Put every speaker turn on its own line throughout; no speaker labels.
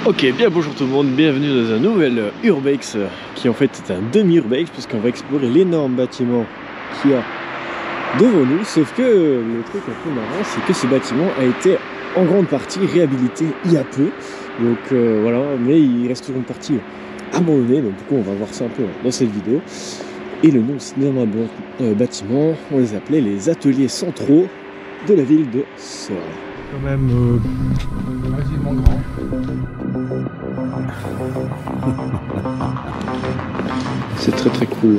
Ok, bien bonjour tout le monde, bienvenue dans un nouvel Urbex qui en fait est un demi-Urbex puisqu'on va explorer l'énorme bâtiment qu'il y a devant nous. Sauf que le truc un peu marrant, c'est que ce bâtiment a été en grande partie réhabilité il y a peu. Donc voilà, mais il reste toujours une partie abandonnée, donc du coup on va voir ça un peu dans cette vidéo. Et le nom de cet énorme bâtiment, on les appelait les ateliers centraux de la ville de Sora.
Quand même relativement grand.
C'est très très cool.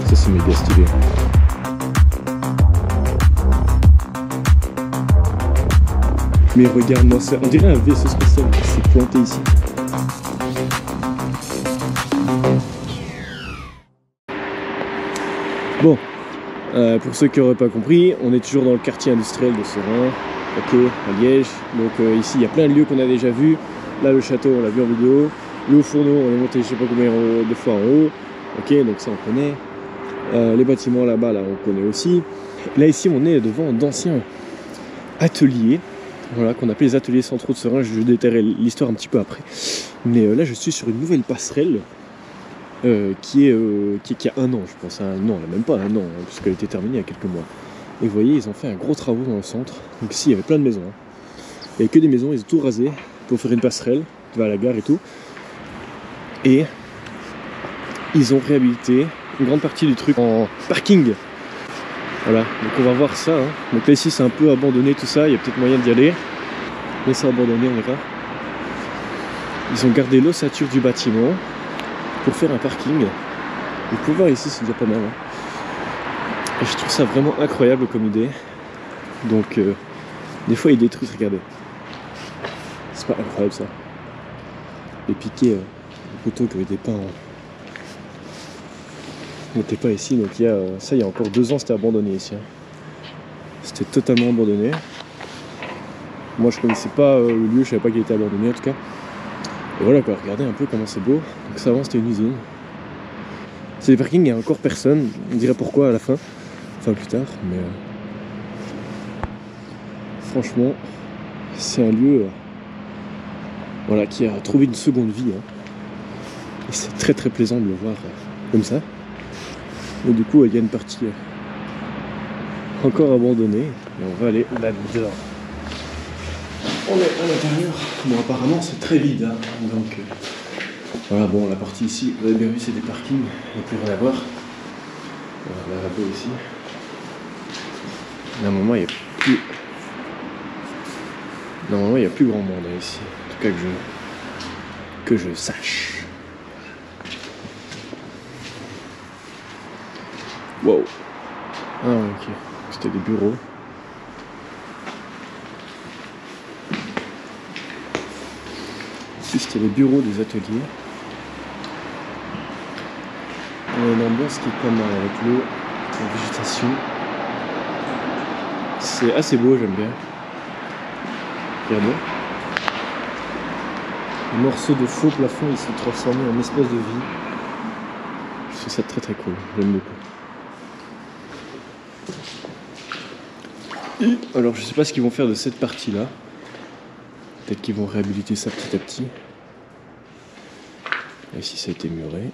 Ça c'est méga stylé. Mais regarde-moi ça, on dirait un vaisseau spatial qui s'est planté ici. Bon, pour ceux qui n'auraient pas compris, on est toujours dans le quartier industriel de Seraing, ok, à Liège. Donc ici il y a plein de lieux qu'on a déjà vus. Là le château on l'a vu en vidéo. Le haut fourneau on est monté je sais pas combien de fois en haut. Ok, donc ça on connaît. Les bâtiments là-bas là on connaît aussi. Là ici on est devant d'anciens ateliers. Voilà, qu'on appelle les ateliers centraux de Seraing. Je détaillerai l'histoire un petit peu après. Mais là je suis sur une nouvelle passerelle. Qui a un an, je pense. Non, elle n'a même pas un an, hein, puisqu'elle a été terminée il y a quelques mois. Et vous voyez, ils ont fait un gros travaux dans le centre. Donc ici, il y avait plein de maisons. Hein. Il n'y avait que des maisons, ils ont tout rasé pour faire une passerelle qui va à la gare et tout. Et ils ont réhabilité une grande partie du truc en parking. Voilà, donc on va voir ça. Hein. Donc là, ici, c'est un peu abandonné tout ça. Il y a peut-être moyen d'y aller. Mais c'est abandonné, on verra. Ils ont gardé l'ossature du bâtiment pour faire un parking. Vous pouvez voir ici, c'est déjà pas mal. Hein. Et je trouve ça vraiment incroyable comme idée. Donc, des fois, ils détruisent, regardez. C'est pas incroyable ça. Les piquets, les poteaux qui avaient des pins n'étaient pas ici. Donc, il y a encore 2 ans, c'était abandonné ici. Hein. C'était totalement abandonné. Moi, je connaissais pas le lieu, je savais pas qu'il était abandonné en tout cas. Et voilà quoi, regardez un peu comment c'est beau. Donc ça avant c'était une usine. C'est des parkings, il n'y a encore personne. On dirait pourquoi à la fin. Enfin plus tard, mais franchement, c'est un lieu voilà, qui a trouvé une seconde vie. Hein. Et c'est très très plaisant de le voir comme ça. Et du coup, il y a une partie encore abandonnée. Et on va aller là-dedans. On est à l'intérieur. Bon, apparemment, c'est très vide. Hein. Donc, voilà, bon, la partie ici, vous avez bien vu, c'est des parkings. Il n'y a plus rien à voir. Voilà, la lavabo ici. Normalement, il n'y a plus. Normalement, il n'y a plus grand monde hein, ici. En tout cas, que je sache. Wow. Ah, ok. C'était des bureaux. Ici, c'était les bureaux des ateliers. On a une ambiance qui est pas mal avec l'eau, la végétation. C'est assez beau, j'aime bien. Regardez. Les morceaux de faux plafond, ils sont transformés en espace de vie. Je trouve ça très très cool, j'aime beaucoup. Et alors, je sais pas ce qu'ils vont faire de cette partie-là. Peut-être qu'ils vont réhabiliter ça petit à petit. Là, ici, ça a été muré.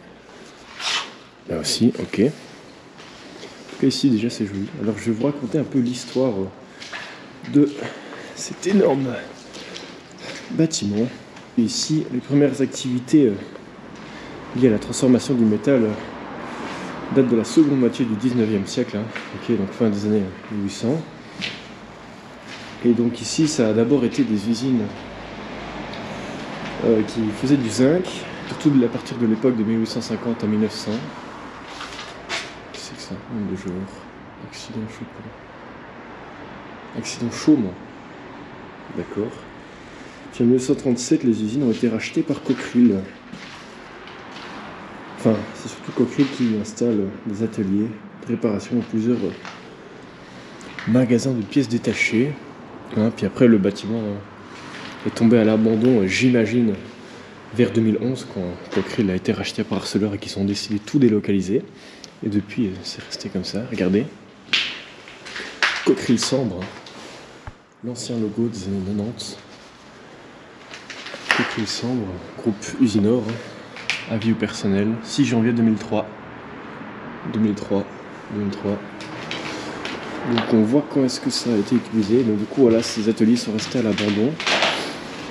Là aussi, ok. En tout cas, ici, déjà, c'est joli. Alors, je vais vous raconter un peu l'histoire de cet énorme bâtiment. Et ici, les premières activités liées à la transformation du métal datent de la seconde moitié du 19e siècle. Hein. Ok, donc fin des années 1800. Et donc ici, ça a d'abord été des usines qui faisaient du zinc, surtout à partir de l'époque de 1850 à 1900. C'est que ça, nombre de jours. Accident chaud. Accident chaud, moi. D'accord. Puis en 1937, les usines ont été rachetées par Cockerill. Enfin, c'est surtout Cockerill qui installe des ateliers de réparation dans plusieurs magasins de pièces détachées. Hein, puis après, le bâtiment est tombé à l'abandon, j'imagine, vers 2011, quand Cockerill a été racheté par Arcelor et qu'ils ont décidé de tout délocaliser. Et depuis, c'est resté comme ça. Regardez. Cockerill Sambre. l'ancien logo des années 90. Coquille Sambre, groupe Usinor, avis au personnel, 6 janvier 2003. 2003. Donc on voit quand est-ce que ça a été utilisé. Donc du coup voilà, ces ateliers sont restés à l'abandon.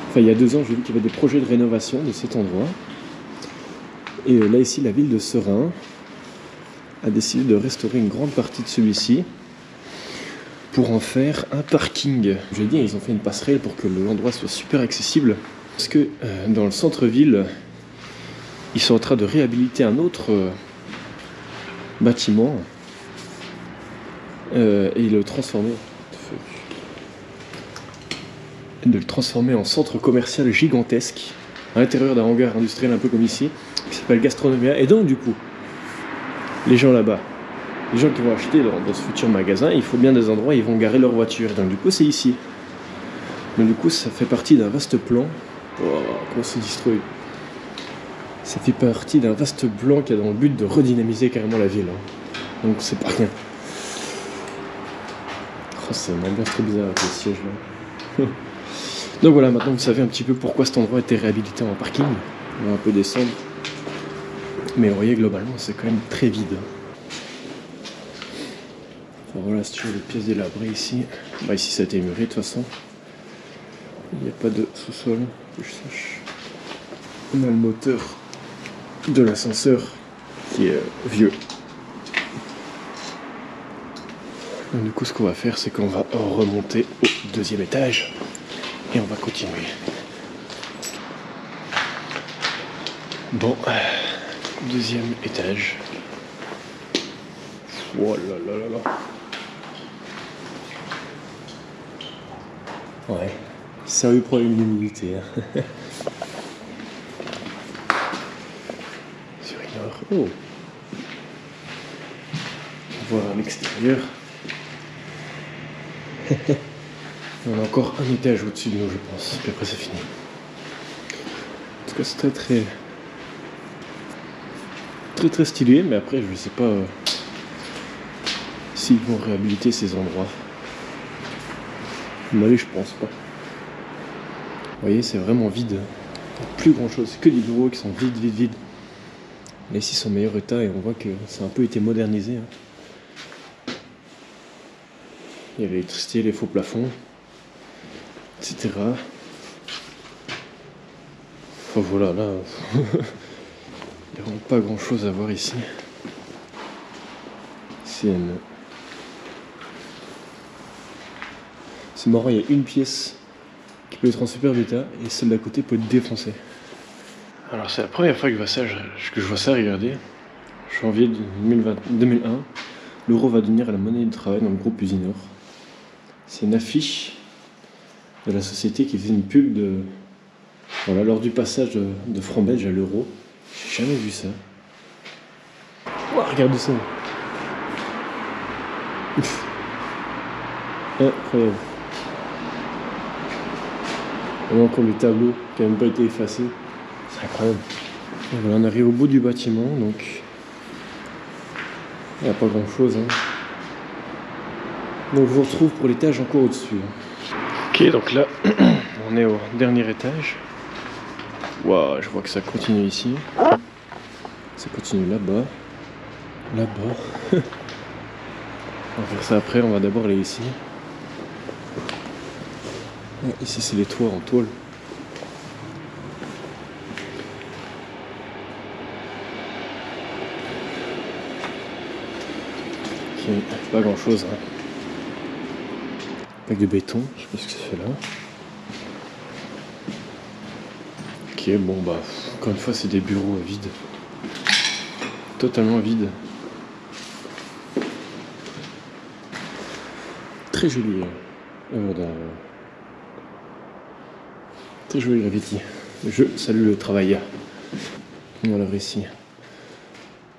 Enfin il y a 2 ans j'ai vu qu'il y avait des projets de rénovation de cet endroit. Et là ici la ville de Seraing a décidé de restaurer une grande partie de celui-ci pour en faire un parking. Je l'ai dit, ils ont fait une passerelle pour que l'endroit soit super accessible. Parce que dans le centre-ville, ils sont en train de réhabiliter un autre bâtiment et le transformer en centre commercial gigantesque à l'intérieur d'un hangar industriel un peu comme ici, qui s'appelle Gastronomia. Et donc du coup, les gens là-bas, les gens qui vont acheter dans ce futur magasin, il faut bien des endroits où ils vont garer leur voiture. Donc du coup c'est ici. Donc du coup ça fait partie d'un vaste plan. Oh, comment c'est destroy. Ça fait partie d'un vaste plan qui a dans le but de redynamiser carrément la ville. Donc c'est pas rien. Oh, c'est une ambiance trop bizarre avec les sièges là. Donc voilà, maintenant vous savez un petit peu pourquoi cet endroit a été réhabilité en parking. On va un peu descendre. Mais vous voyez globalement c'est quand même très vide. Enfin, voilà, c'est toujours des pièces délabrées ici. Bah, ici ça a été muré de toute façon. Il n'y a pas de sous-sol, que je sache. On a le moteur de l'ascenseur qui est vieux. Donc, du coup, ce qu'on va faire, c'est qu'on va remonter au 2e étage et on va continuer. Bon, 2e étage. Oh là là là là. Ouais. Sérieux problème d'humidité. Hein. Sur une heure. Oh. On va voir à l'extérieur. On a encore un étage au-dessus de nous, je pense. Puis après, c'est fini. En tout cas, c'est très stylé. Mais après, je sais pas s'ils vont réhabiliter ces endroits. Mais je pense pas. Vous voyez, c'est vraiment vide. Plus grand chose, c'est que des bureaux qui sont vides. Là ici, c'est en meilleur état et on voit que ça a un peu été modernisé. Hein. Il y a l'électricité, les faux plafonds, etc. Enfin voilà, là, il n'y a vraiment pas grand chose à voir ici. C'est marrant, il y a une pièce qui peut être en superbe état et celle d'à côté peut être défoncée. Alors c'est la première fois que je vois ça, regardez. Janvier 2001, l'euro va devenir la monnaie du travail dans le groupe Usinor. C'est une affiche de la société qui faisait une pub lors du passage de franc belge à l'euro. J'ai jamais vu ça. Oh, regardez ça. Incroyable. On a encore le tableau qui n'a même pas été effacé. C'est incroyable. Et voilà, on arrive au bout du bâtiment, donc il n'y a pas grand chose. Hein. Donc je vous retrouve pour l'étage encore au-dessus. Ok, donc là, on est au dernier étage. Waouh, je vois que ça continue ici. Ça continue là-bas. Là-bas. On va faire ça après, on va d'abord aller ici. Ici c'est les toits en tôle. Ok, pas grand chose. Hein. Avec du béton, je sais pas ce que ça fait là. Ok, bon bah, encore une fois c'est des bureaux vides. Totalement vides. Très joli. Très joli graffiti. Je salue le travail. Voilà ici.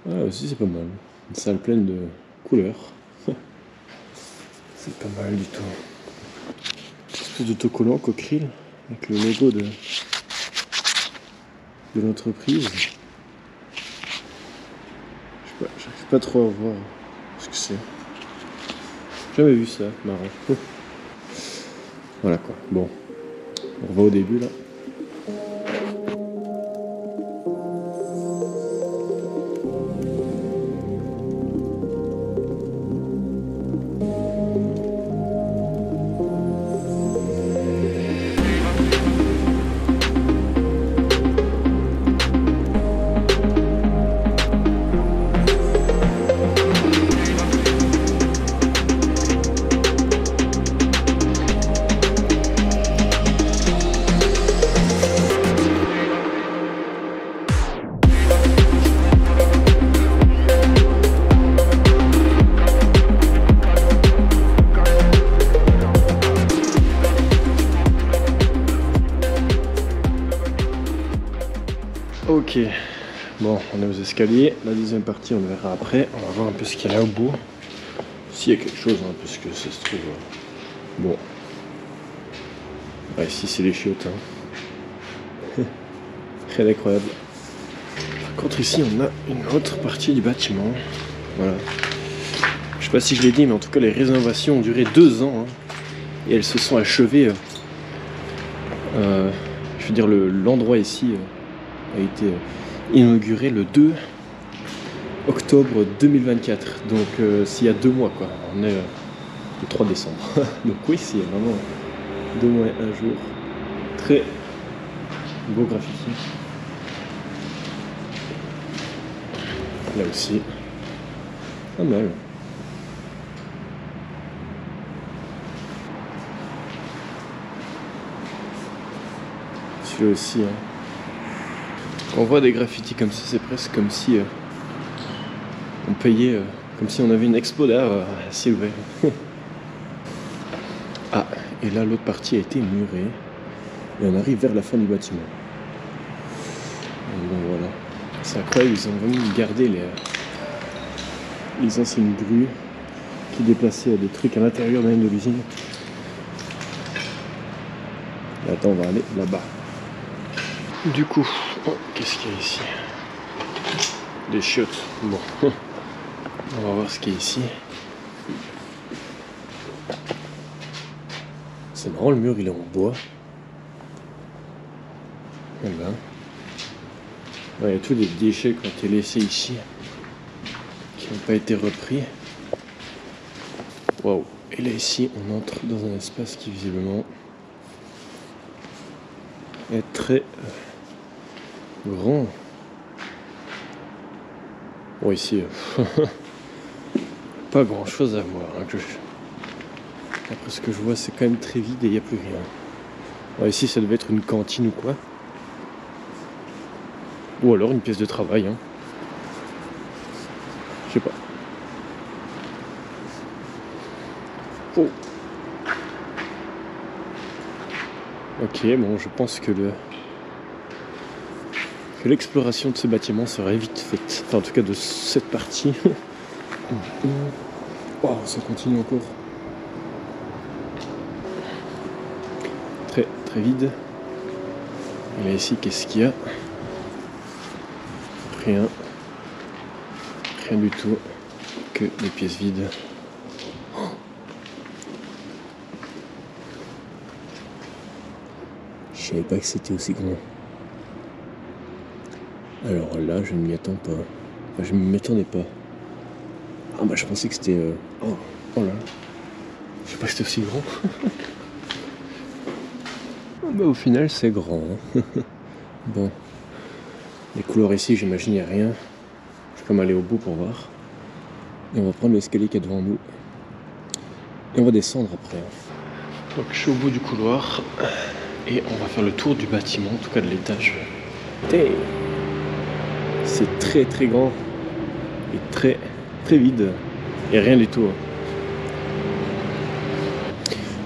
Ah aussi c'est pas mal. Une salle pleine de couleurs. C'est pas mal du tout. Une espèce d'autocollant coquerille avec le logo de l'entreprise. Je sais pas, j'arrive pas trop à voir ce que c'est. Jamais vu ça, marrant. Voilà quoi. Bon, on revoit au début là. Ok, bon, on est aux escaliers. La deuxième partie, on le verra après. On va voir un peu ce qu'il y a là au bout. S'il y a quelque chose, hein, parce que ça se trouve. Bon. Ouais, ici, c'est les chiottes. Hein. Rien d'incroyable. Par contre, ici, on a une autre partie du bâtiment. Voilà. Je sais pas si je l'ai dit, mais en tout cas, les rénovations ont duré 2 ans. Hein, et elles se sont achevées. Je veux dire, l'endroit ici. A été inauguré le 2 octobre 2024, donc s'il y a 2 mois quoi, on est le 3 décembre, donc oui c'est vraiment 2 mois et 1 jour, très beau graffiti, là aussi, pas mal. Celui-là aussi, hein. Quand on voit des graffitis comme ça, c'est presque comme si on payait, comme si on avait une expo d'art à ciel ouvert. Ah, et là l'autre partie a été murée, et on arrive vers la fin du bâtiment. Donc voilà, c'est incroyable, ils ont vraiment gardé les anciennes grues qui déplaçaient des trucs à l'intérieur même de l'usine. Et attends, on va aller là-bas. Du coup, oh, qu'est-ce qu'il y a ici? Des chiottes. Bon, on va voir ce qu'il y a ici. C'est marrant, le mur il est en bois. Et là, il y a tous les déchets qui ont été laissés ici, qui n'ont pas été repris. Waouh! Et là ici, on entre dans un espace qui visiblement est très grand. Bon, ici, pas grand chose à voir. Hein, après ce que je vois, c'est quand même très vide et il n'y a plus rien. Alors, ici, ça devait être une cantine ou quoi. Ou alors une pièce de travail. Hein. Je sais pas. Oh. Ok, bon, je pense que l'exploration de ce bâtiment serait vite faite. Enfin, en tout cas, de cette partie. Oh, ça continue encore. Très, très vide. Et là, ici, qu'est-ce qu'il y a? Rien. Rien du tout. Que des pièces vides. Je savais pas que c'était aussi grand. Alors là, je ne m'y attends pas. Enfin, je ne m'y attendais pas. Ah bah je pensais que c'était... Oh là. Je sais pas que c'était aussi grand. Bah au final c'est grand. Hein. Bon. Les couleurs ici, j'imagine il n'y a rien. Je vais comme aller au bout pour voir. Et on va prendre l'escalier qui est devant nous. Et on va descendre après. Donc je suis au bout du couloir. Et on va faire le tour du bâtiment, en tout cas de l'étage. C'est très très grand. Et très très vide. Et rien du tout. Hein.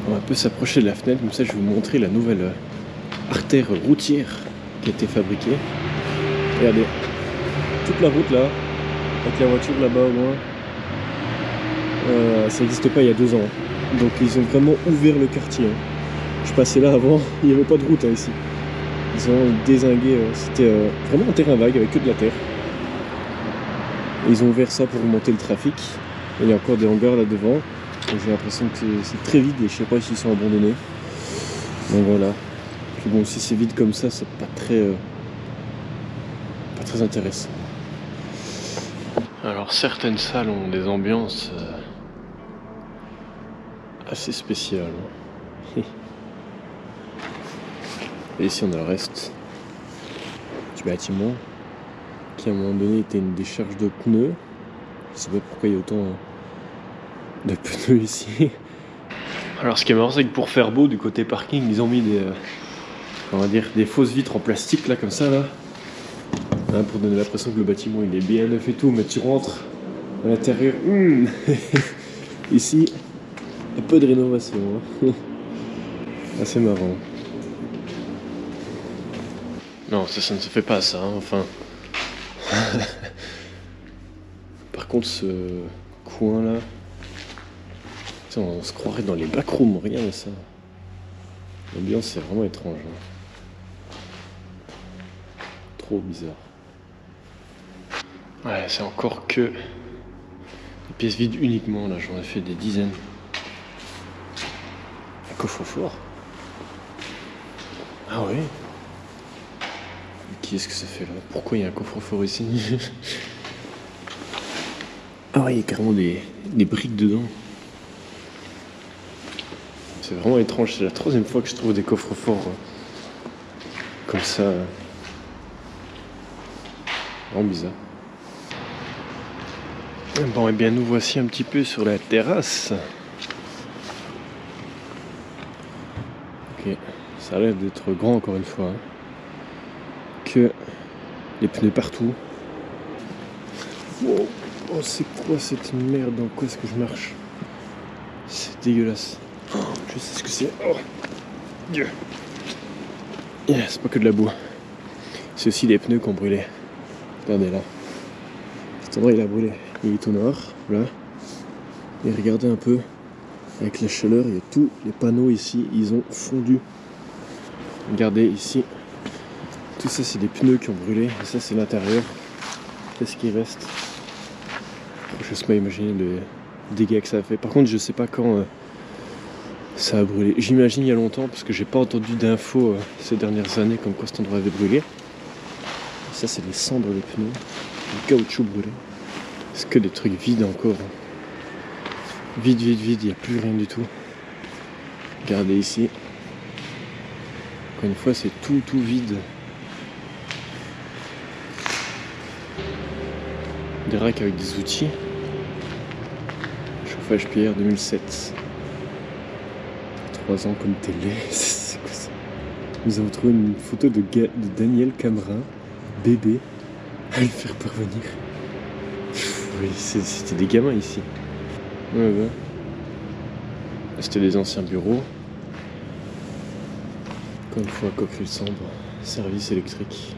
On va un peu s'approcher de la fenêtre, comme ça je vais vous montrer la nouvelle artère routière qui a été fabriquée. Regardez, toute la route là, avec la voiture là-bas au loin, ça n'existait pas il y a 2 ans. Donc ils ont vraiment ouvert le quartier. Je passais là avant, il n'y avait pas de route hein, ici. Ils ont dézingué, c'était vraiment un terrain vague avec que de la terre. Et ils ont ouvert ça pour remonter le trafic. Et il y a encore des hangars là devant. J'ai l'impression que c'est très vide et je sais pas s'ils sont abandonnés. Donc voilà. Puis bon, si c'est vide comme ça, c'est pas très intéressant. Alors certaines salles ont des ambiances assez spéciales. Et ici on a le reste du bâtiment qui à un moment donné était une décharge de pneus. Je sais pas pourquoi il y a autant de pneus ici. Alors ce qui est marrant, c'est que pour faire beau du côté parking, ils ont mis des fausses vitres en plastique là comme ça là. Hein, pour donner l'impression que le bâtiment il est bien neuf et tout, mais tu rentres à l'intérieur. Ici, un peu de rénovation. Hein. Assez marrant. Non, ça ne se fait pas ça, hein, enfin. Par contre, ce coin là, on se croirait dans les backrooms, regarde ça. L'ambiance c'est vraiment étrange. Hein. Trop bizarre. Ouais, c'est encore que des pièces vides uniquement, là j'en ai fait des dizaines. Un coffre-fort. Ah ouais. Qui est-ce que ça fait là? Pourquoi il y a un coffre-fort ici? Ah ouais, il y a carrément des briques dedans. C'est vraiment étrange, c'est la troisième fois que je trouve des coffres-forts comme ça. Vraiment bizarre. Bon, et bien nous voici un petit peu sur la terrasse. Ok, ça a l'air d'être grand encore une fois. Hein. Que les pneus partout. Wow. Oh, c'est quoi cette merde? Dans quoi est-ce que je marche? C'est dégueulasse. Oh, je sais ce que c'est. Oh Dieu. Yeah, c'est pas que de la boue. C'est aussi des pneus qui ont brûlé. Regardez là. Cet endroit il a brûlé. Il est tout noir, là. Et regardez un peu, avec la chaleur, il y a tous les panneaux ici, ils ont fondu. Regardez ici. Tout ça c'est des pneus qui ont brûlé. Et ça c'est l'intérieur. Qu'est-ce qui reste? Je sais pas imaginer le dégâts que ça a fait. Par contre je sais pas quand ça a brûlé. J'imagine il y a longtemps parce que j'ai pas entendu d'infos ces dernières années comme quoi cet endroit avait brûlé. Ça c'est les cendres des pneus. Le caoutchouc brûlé. C'est que des trucs vides encore. Vide, il n'y a plus rien du tout. Regardez ici. Encore une fois, c'est tout vide. Des racks avec des outils. Chauffage pierre 2007. 3 ans comme télé. C'est quoi ça? Nous avons trouvé une photo de Daniel Camerin, bébé, à lui faire parvenir. Oui, c'était des gamins ici. Ouais. C'était des anciens bureaux. Encore une fois, coquerille sombre, service électrique.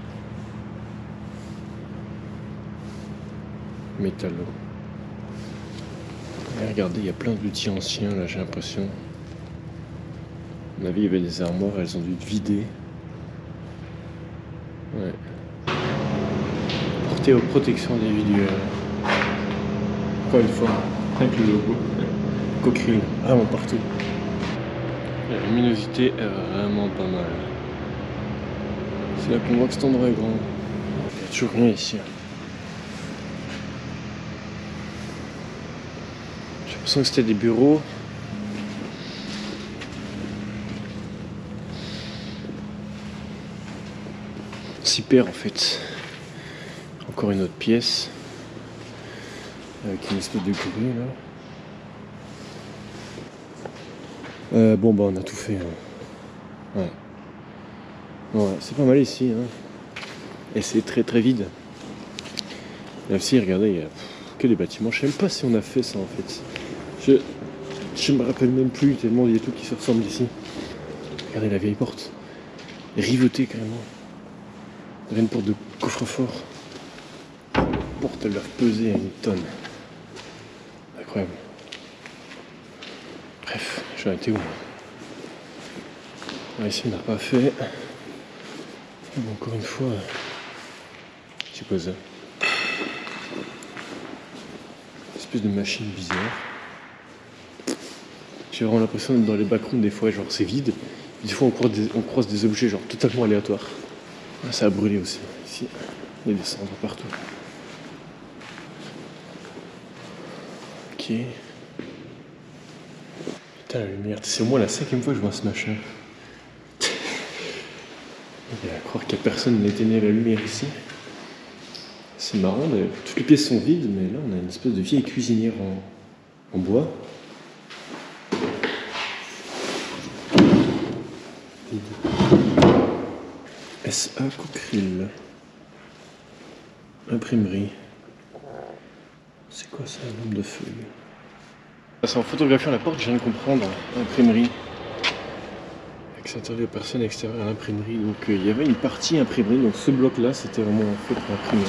Métallo. Et regardez, il y a plein d'outils anciens là, j'ai l'impression. À mon avis, il y avait des armoires, elles ont dû être vidées. Ouais. Portée aux protections individuelles. Encore une fois, avec le logo. Coquerille, vraiment partout. La luminosité est vraiment pas mal. C'est là qu'on voit que cet endroit est grand. Il n'y a toujours rien ici. J'ai l'impression que c'était des bureaux. Super en fait. Encore une autre pièce. Avec une espèce de grue là. Bon bah on a tout fait. Hein. Ouais, c'est pas mal ici. Hein. Et c'est très vide. Là aussi, regardez, il y a que des bâtiments. Je sais même pas si on a fait ça en fait. Je me rappelle même plus tellement il y a tout qui se ressemble ici. Regardez la vieille porte. Rivotée carrément. Il y a une porte de coffre-fort. La porte elle doit peser à une tonne. Incroyable. Bref, j'en étais où? Ici on n'a pas fait. Bon, encore une fois, c'est quoi ça? Une espèce de machine bizarre. J'ai vraiment l'impression d'être dans les backrooms des fois, genre c'est vide Des fois on croise des objets genre totalement aléatoires. Ah, ça a brûlé aussi. Ici, il y a des cendres partout. Ok. Putain, la lumière, c'est au moins la 5e fois que je vois ce machin. Il y a à croire qu'il n'y a personne n'éteignait la lumière ici. C'est marrant, toutes les pièces sont vides, mais là on a une espèce de vieille cuisinière en bois. SA Cockerill. Imprimerie. C'est quoi ça, un nombre de feuilles? C'est en photographiant la porte, je viens de comprendre. Imprimerie. Accessoires de personnes extérieures à l'imprimerie. Donc il y avait une partie imprimerie. Donc ce bloc là, c'était vraiment fait pour imprimer.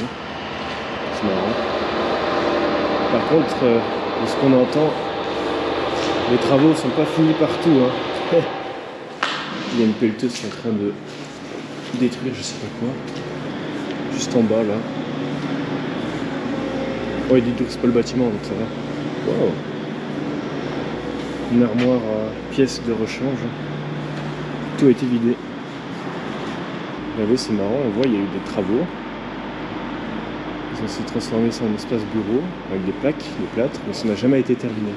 C'est marrant. Par contre, de ce qu'on entend, les travaux sont pas finis partout. Hein. Il y a une pelleteuse qui est en train de détruire je sais pas quoi. Juste en bas là. Oh, il dit que c'est pas le bâtiment donc ça va. Wow. Une armoire à pièces de rechange. Tout a été vidé. Vous voyez, c'est marrant, on voit il y a eu des travaux. Ils ont essayé de transformer ça en espace bureau avec des plaques, des plâtres, mais ça n'a jamais été terminé.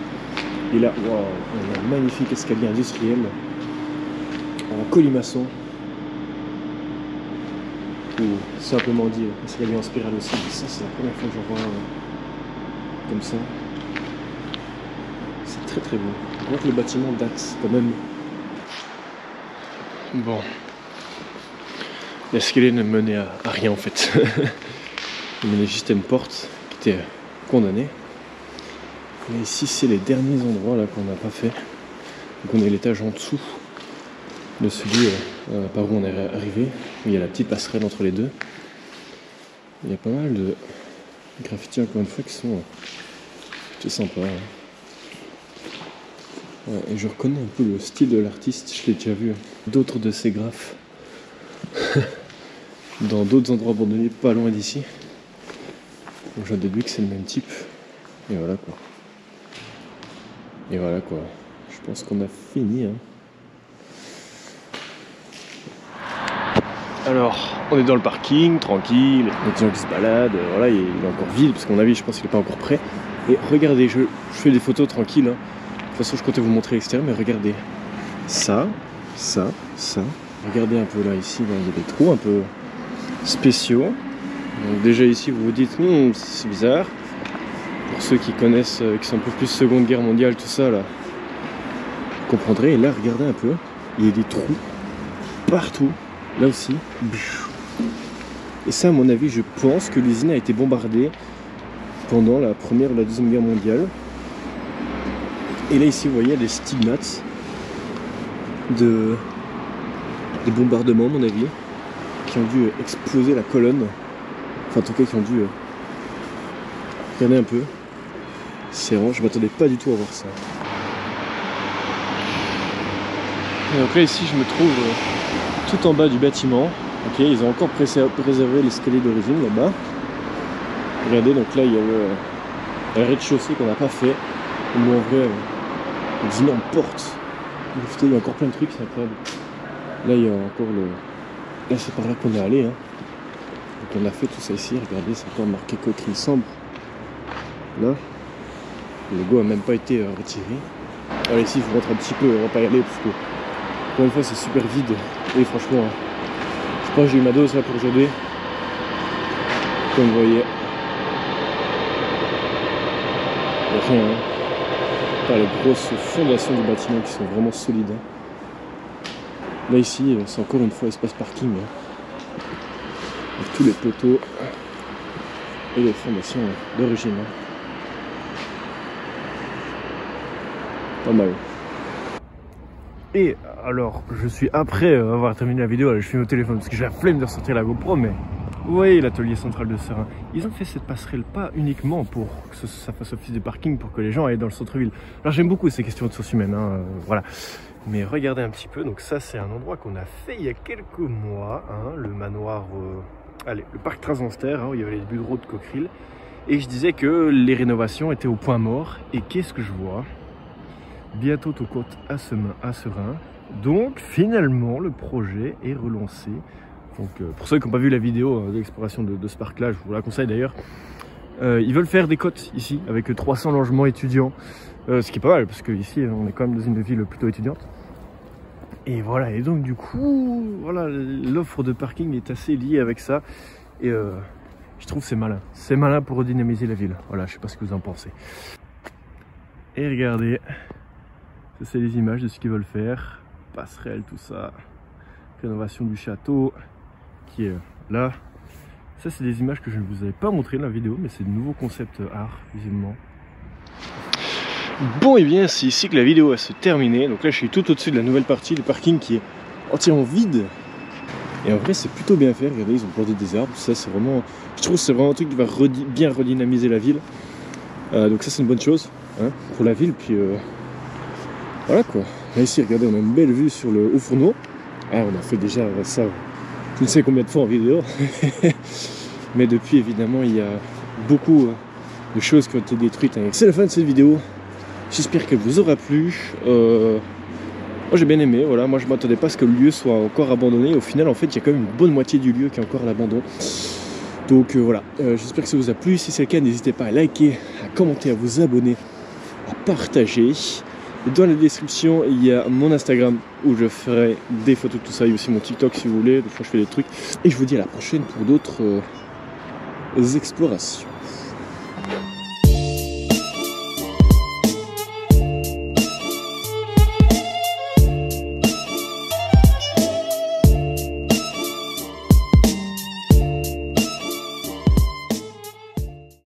Et là, wow, on a un magnifique escalier industriel en colimaçon. Ou simplement dit, escalier en spirale aussi. Ça, c'est la première fois que j'en vois comme ça. C'est très très beau. Je vois que le bâtiment date quand même. Bon. L'escalier ne menait à rien en fait. Il menait juste à une porte qui était condamnée. Mais ici, c'est les derniers endroits là qu'on n'a pas fait. Donc on est l'étage en dessous de celui par où on est arrivé. Il y a la petite passerelle entre les deux. Il y a pas mal de graffitis encore une fois qui sont plutôt sympas. Ouais, et je reconnais un peu le style de l'artiste, je l'ai déjà vu. D'autres de ces graphes dans d'autres endroits abandonnés pas loin d'ici. Donc j'en déduis que c'est le même type. Et voilà quoi. Et voilà quoi. Je pense qu'on a fini. Hein. Alors, on est dans le parking, tranquille, il y a des gens qui se baladent, voilà, il est encore vide, parce qu'à mon avis, je pense qu'il n'est pas encore prêt. Et regardez, je fais des photos tranquilles. Hein. De toute façon, je comptais vous montrer l'extérieur, mais regardez. Ça. Regardez un peu là, ici, là, il y a des trous un peu spéciaux. Donc déjà ici, vous vous dites, c'est bizarre. Pour ceux qui connaissent, qui sont un peu plus Seconde Guerre mondiale, tout ça, là, vous comprendrez. Et là, regardez un peu, il y a des trous partout. Là aussi. Et ça, à mon avis, je pense que l'usine a été bombardée pendant la Première ou la Deuxième Guerre mondiale. Et là, ici, vous voyez, il y a des stigmates de bombardements, à mon avis, qui ont dû exploser la colonne. Enfin, en tout cas, qui ont dû... Regardez un peu. C'est vraiment... Je m'attendais pas du tout à voir ça. Et après, ici, je me trouve... tout en bas du bâtiment. Ok, ils ont encore préservé l'escalier d'origine là-bas. Regardez, donc là il y a le rez-de-chaussée qu'on n'a pas fait. Mais en vrai, des énormes portes. Il y a encore plein de trucs, c'est incroyable. Là il y a encore le... Là c'est par là qu'on est allé. Hein. Donc on a fait tout ça ici. Regardez, c'est encore marqué Cockerill Sambre. Là, le logo a même pas été retiré. Alors ici, je vous montre un petit peu. On va pas y aller parce que encore une fois, c'est super vide. Et franchement, je pense que j'ai eu ma dose là pour aujourd'hui. Comme vous voyez. Il n'y a rien. Hein. Pas les grosses fondations du bâtiment qui sont vraiment solides. Hein. Là ici, c'est encore une fois espace parking. Hein. Avec tous les poteaux et les fondations d'origine. Hein. Pas mal. Et alors, je suis après avoir terminé la vidéo, je filme au téléphone parce que j'ai la flemme de ressortir la GoPro, mais vous voyez l'atelier central de Serein. Ils ont fait cette passerelle pas uniquement pour que ça fasse office de parking, pour que les gens aillent dans le centre-ville. Alors j'aime beaucoup ces questions de ressources humaines, hein, voilà. Mais regardez un petit peu, donc ça c'est un endroit qu'on a fait il y a quelques mois, hein, le manoir, allez, le parc Trasanster, hein, où il y avait les bureaux de Cockerill. Et je disais que les rénovations étaient au point mort, et qu'est-ce que je vois? Bientôt aux côtes à Serein, Donc finalement le projet est relancé. Donc pour ceux qui n'ont pas vu la vidéo d'exploration de ce parc là, je vous la conseille d'ailleurs. Ils veulent faire des cotes ici avec 300 logements étudiants, ce qui est pas mal parce qu'ici on est quand même dans une ville plutôt étudiante. Et voilà, et donc du coup, voilà, l'offre de parking est assez liée avec ça. Et je trouve c'est malin. C'est malin pour redynamiser la ville. Voilà, je sais pas ce que vous en pensez. Et regardez, ça c'est les images de ce qu'ils veulent faire. Passerelle, tout ça. Rénovation du château qui est là. Ça c'est des images que je ne vous avais pas montré dans la vidéo, mais c'est de nouveaux concepts art visiblement. Bon et bien c'est ici que la vidéo va se terminer. Donc là je suis tout au-dessus de la nouvelle partie du parking qui est entièrement vide. Et en vrai c'est plutôt bien fait, regardez ils ont planté des arbres, ça c'est vraiment... Je trouve que c'est vraiment un truc qui va bien redynamiser la ville. Donc ça c'est une bonne chose hein, pour la ville, puis voilà quoi. Là ici regardez on a une belle vue sur le Haut-Fourneau. Ah on a fait déjà ça je ne sais combien de fois en vidéo. Mais depuis évidemment il y a beaucoup de choses qui ont été détruites. C'est la fin de cette vidéo. J'espère qu'elle vous aura plu. Moi j'ai bien aimé, voilà. Moi je m'attendais pas à ce que le lieu soit encore abandonné. Au final en fait il y a quand même une bonne moitié du lieu qui est encore à l'abandon. Donc voilà, j'espère que ça vous a plu. Si c'est le cas, n'hésitez pas à liker, à commenter, à vous abonner, à partager. Dans la description il y a mon Instagram où je ferai des photos de tout ça. Il y a aussi mon TikTok si vous voulez, des fois je fais des trucs. Et je vous dis à la prochaine pour d'autres explorations.